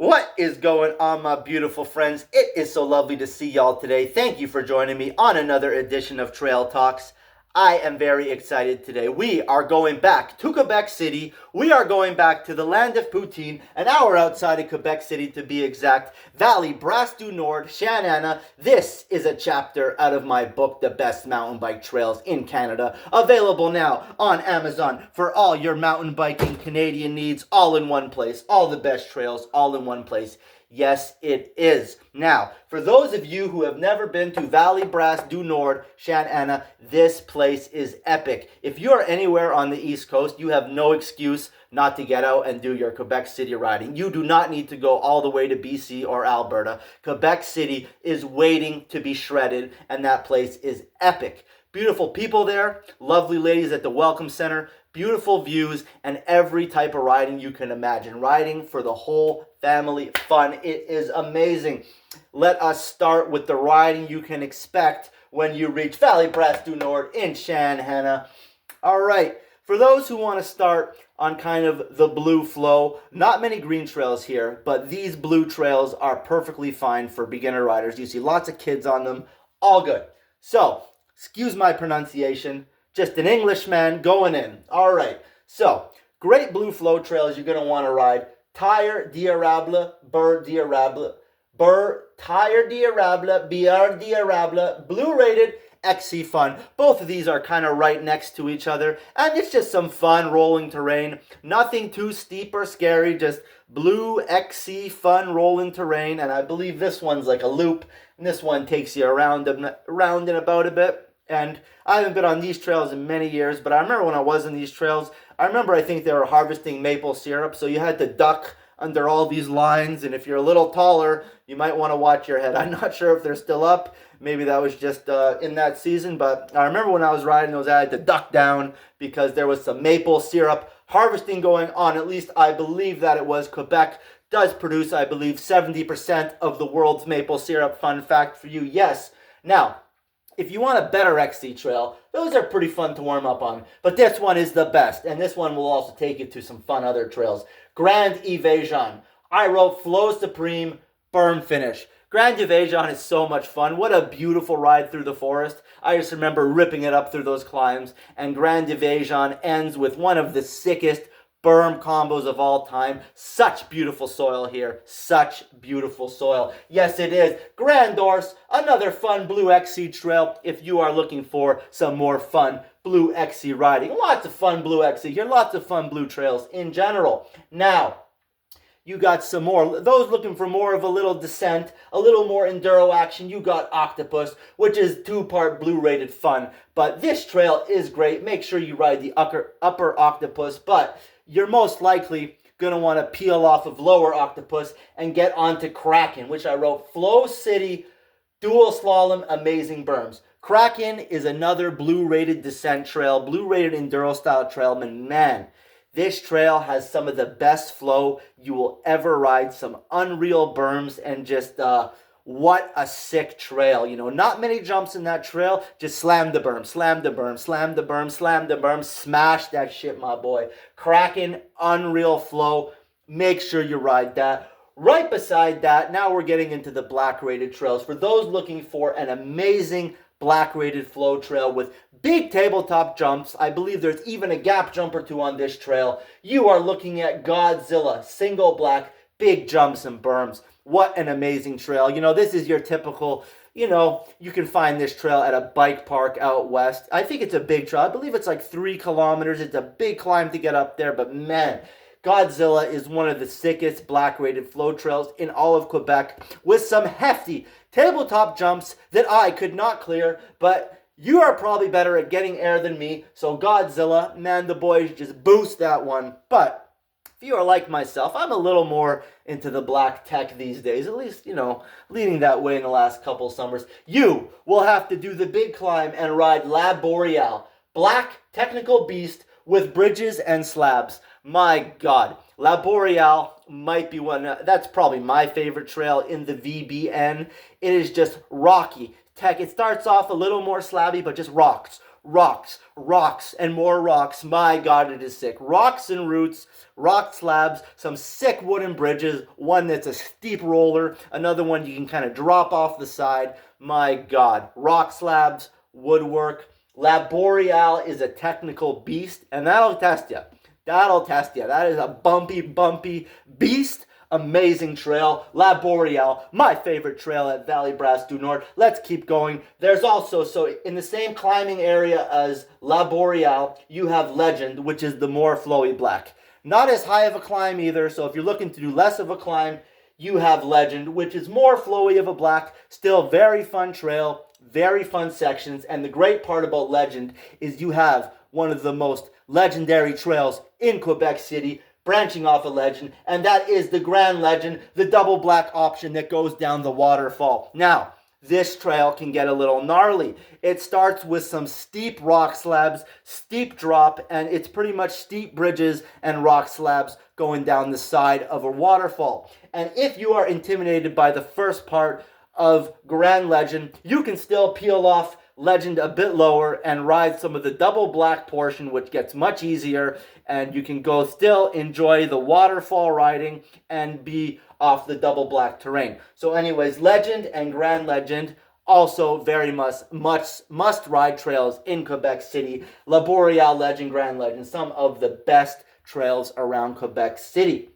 What is going on, my beautiful friends? It is so lovely to see y'all today. Thank you for joining me on another edition of Trail Talks. I am very excited today. We are going back to Quebec City. We are going back to the land of poutine, an hour outside of Quebec City to be exact. Vallee Bras du Nord, Shanana. This is a chapter out of my book, The Best Mountain Bike Trails in Canada. Available now on Amazon for all your mountain biking Canadian needs, all in one place. All the best trails, all in one place. Yes, it is. Now, for those of you who have never been to Vallee Bras du Nord, Shanana, this place is epic. If you're anywhere on the East Coast, you have no excuse not to get out and do your Quebec City riding. You do not need to go all the way to BC or Alberta. Quebec City is waiting to be shredded, and that place is epic. Beautiful people there, lovely ladies at the Welcome Center, beautiful views, and every type of riding you can imagine. Riding for the whole family fun. It is amazing. Let us start with the riding you can expect when you reach Vallee Bras du Nord in Shanana. All right, for those who want to start on kind of the blue flow, not many green trails here, but these blue trails are perfectly fine for beginner riders. You see lots of kids on them, all good. So, excuse my pronunciation, just an Englishman going in. All right, so great blue flow trails you're going to want to ride. Tire d'Érable, Bur d'Érable, Bur Tire d'Érable, BR d'Érable, blue rated, XC fun. Both of these are kind of right next to each other, and it's just some fun rolling terrain. Nothing too steep or scary, just blue XC fun rolling terrain. And I believe this one's like a loop, and this one takes you around and about a bit. And I haven't been on these trails in many years, but I remember when I was in these trails, I think they were harvesting maple syrup, so you had to duck under all these lines, and if you're a little taller, you might want to watch your head. I'm not sure if they're still up. Maybe that was just in that season, but I remember when I was riding those, I had to duck down because there was some maple syrup harvesting going on. At least I believe that it was. Quebec does produce, I believe, 70% of the world's maple syrup. Fun fact for you. Yes. Now, if you want a better XC trail, those are pretty fun to warm up on. But this one is the best, and this one will also take you to some fun other trails. Grand Evasion. I wrote Flow Supreme berm finish. Grand Evasion is so much fun. What a beautiful ride through the forest. I just remember ripping it up through those climbs. And Grand Evasion ends with one of the sickest berm combos of all time. Such beautiful soil here. Such beautiful soil. Yes, it is. Grand Ours, another fun blue XC trail if you are looking for some more fun blue XC riding. Lots of fun blue XC here. Lots of fun blue trails in general. Now, you got some more. Those looking for more of a little descent, a little more enduro action, you got Octopus, which is two-part blue-rated fun. But this trail is great. Make sure you ride the upper Octopus, but you're most likely going to want to peel off of lower Octopus and get onto Kraken, which I wrote Flow City Dual Slalom Amazing Berms. Kraken is another blue-rated descent trail, blue-rated enduro-style trail, and man, this trail has some of the best flow you will ever ride, some unreal berms, and just what a sick trail. You know, not many jumps in that trail. Just slam the berm, slam the berm, slam the berm, slam the berm, smash that shit, my boy. Kraken, unreal flow. Make sure you ride that. Right beside that, now we're getting into the black rated trails. For those looking for an amazing black rated flow trail with big tabletop jumps, I believe there's even a gap jump or two on this trail, you are looking at Godzilla, single black, big jumps and berms. What an amazing trail. You know, this is your typical, you can find this trail at a bike park out west. I think it's a big trail. I believe it's like 3 kilometers. It's a big climb to get up there, but man, Godzilla is one of the sickest black rated flow trails in all of Quebec with some hefty tabletop jumps that I could not clear, but you are probably better at getting air than me. So Godzilla, man, the boys just boost that one. But if you are like myself, I'm a little more into the black tech these days, at least, leading that way in the last couple summers. You will have to do the big climb and ride La Boreale, black technical beast with bridges and slabs. My God, La Boreale might be one, that's probably my favorite trail in the VBN. It is just rocky. Tech, it starts off a little more slabby, but just rocks. rocks, rocks, and more rocks. My God, it is sick. Rocks and roots, rock slabs, some sick wooden bridges, one that's a steep roller, another one you can kind of drop off the side. My God, rock slabs, woodwork. La Boreal is a technical beast, and that'll test you. That'll test you. That is a bumpy, bumpy beast. Amazing trail. La Boreal, my favorite trail at Vallee Bras du Nord. Let's keep going. There's also, so in the same climbing area as La Boreal, you have Legend, which is the more flowy black. Not as high of a climb either, so if you're looking to do less of a climb, you have Legend, which is more flowy of a black. Still very fun trail, very fun sections, and the great part about Legend is you have one of the most legendary trails in Quebec City, branching off a Legend, and that is the Grand Legend, the double black option that goes down the waterfall. Now, this trail can get a little gnarly. It starts with some steep rock slabs, steep drop, and it's pretty much steep bridges and rock slabs going down the side of a waterfall. And if you are intimidated by the first part of Grand Legend, you can still peel off Legend a bit lower and ride some of the double black portion, which gets much easier, and you can go still enjoy the waterfall riding and be off the double black terrain. So anyways, Legend and Grand Legend, also very must ride trails in Quebec City. La Boreal, Legend, Grand Legend, some of the best trails around Quebec City.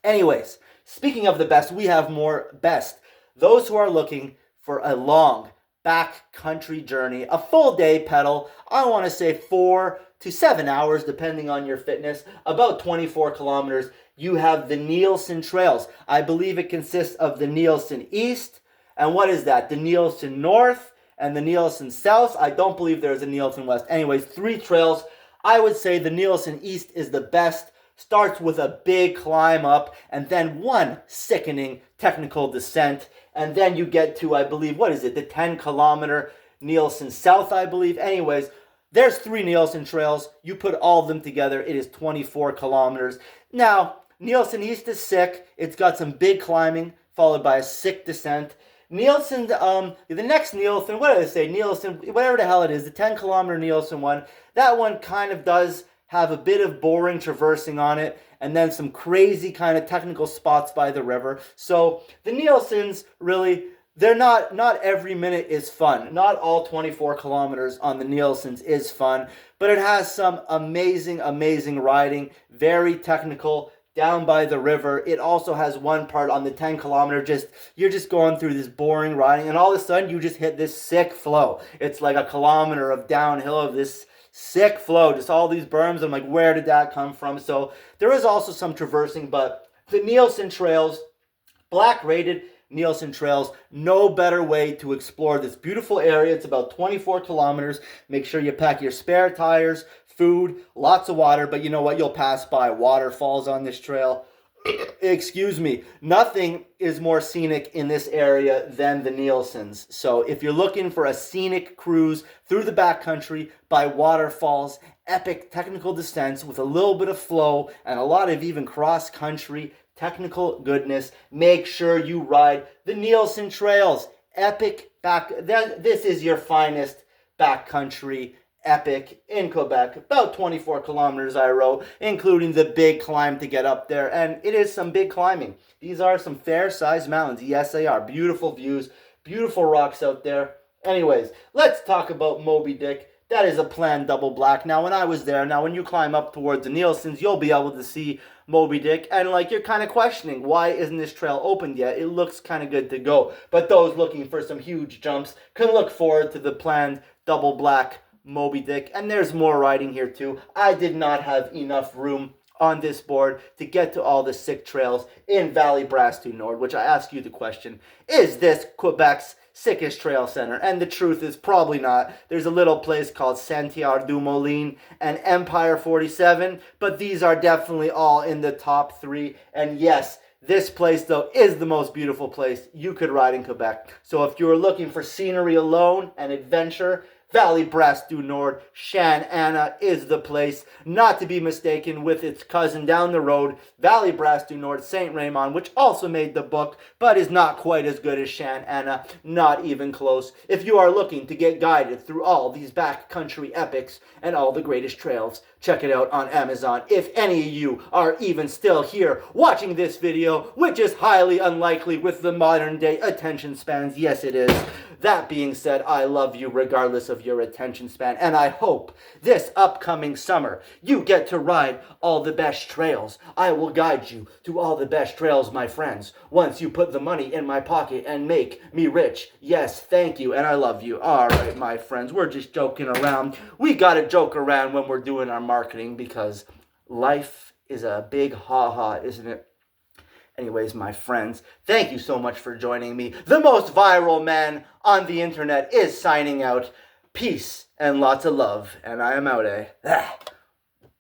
Anyways, speaking of the best, we have more best. Those who are looking for a long backcountry journey, a full day pedal, I want to say 4 to 7 hours depending on your fitness, about 24 kilometers, you have the Nielsen Trails. I believe it consists of the Nielsen East, and what is that? The Nielsen North and the Nielsen South. I don't believe there's a Nielsen West. Anyways, 3 trails. I would say the Nielsen East is the best. Starts with a big climb up and then one sickening technical descent. And then you get to, I believe, what is it? The 10-kilometer Nielsen South, I believe. Anyways, there's 3 Nielsen trails. You put all of them together, it is 24 kilometers. Now, Nielsen East is sick. It's got some big climbing, followed by a sick descent. Nielsen, the next Nielsen, what did I say? Nielsen, whatever the hell it is, the 10-kilometer Nielsen one, that one kind of does have a bit of boring traversing on it, and then some crazy kind of technical spots by the river. So the Nielsen's really, they're not every minute is fun. Not all 24 kilometers on the Nielsen's is fun, but it has some amazing, amazing riding, very technical, down by the river. It also has one part on the 10-kilometer, you're just going through this boring riding, and all of a sudden you just hit this sick flow. It's like a kilometer of downhill of this sick flow, just all these berms. I'm like, where did that come from? So there is also some traversing, but the Nielsen Trails, black rated Nielsen Trails, no better way to explore this beautiful area. It's about 24 kilometers. Make sure you pack your spare tires, food, lots of water, but you know what? You'll pass by waterfalls on this trail. Excuse me. Nothing is more scenic in this area than the Nielsen's. So if you're looking for a scenic cruise through the backcountry by waterfalls, epic technical descents with a little bit of flow and a lot of even cross-country technical goodness, make sure you ride the Nielsen Trails. Epic this is your finest backcountry epic in Quebec. About 24 kilometers I wrote, including the big climb to get up there, and it is some big climbing. These are some fair-sized mountains. Yes, they are. Beautiful views, beautiful rocks out there. Anyways, let's talk about Moby Dick. That is a planned double black. Now, when I was there, when you climb up towards the Nielsen's, you'll be able to see Moby Dick, and you're kind of questioning, why isn't this trail opened yet? It looks kind of good to go. But those looking for some huge jumps can look forward to the planned double black Moby Dick, and there's more riding here too. I did not have enough room on this board to get to all the sick trails in Vallee Bras du Nord, which I ask you the question, is this Quebec's sickest trail center? And the truth is probably not. There's a little place called Saint-Hilaire-du-Moulin and Empire 47, but these are definitely all in the top 3, and yes, this place, though, is the most beautiful place you could ride in Quebec. So if you're looking for scenery alone and adventure, Vallee Bras du Nord, Shan Anna is the place, not to be mistaken with its cousin down the road, Vallee Bras du Nord, Saint Raymond, which also made the book, but is not quite as good as Shan Anna, not even close. If you are looking to get guided through all these backcountry epics and all the greatest trails, check it out on Amazon. If any of you are even still here watching this video, which is highly unlikely with the modern day attention spans, yes it is. That being said, I love you regardless of your attention span, and I hope this upcoming summer you get to ride all the best trails. I will guide you to all the best trails, my friends, once you put the money in my pocket and make me rich. Yes, thank you, and I love you. All right, my friends, we're just joking around. We gotta joke around when we're doing our marketing because life is a big ha-ha, isn't it? Anyways, my friends, thank you so much for joining me. The most viral man on the internet is signing out. Peace and lots of love. And I am out, eh?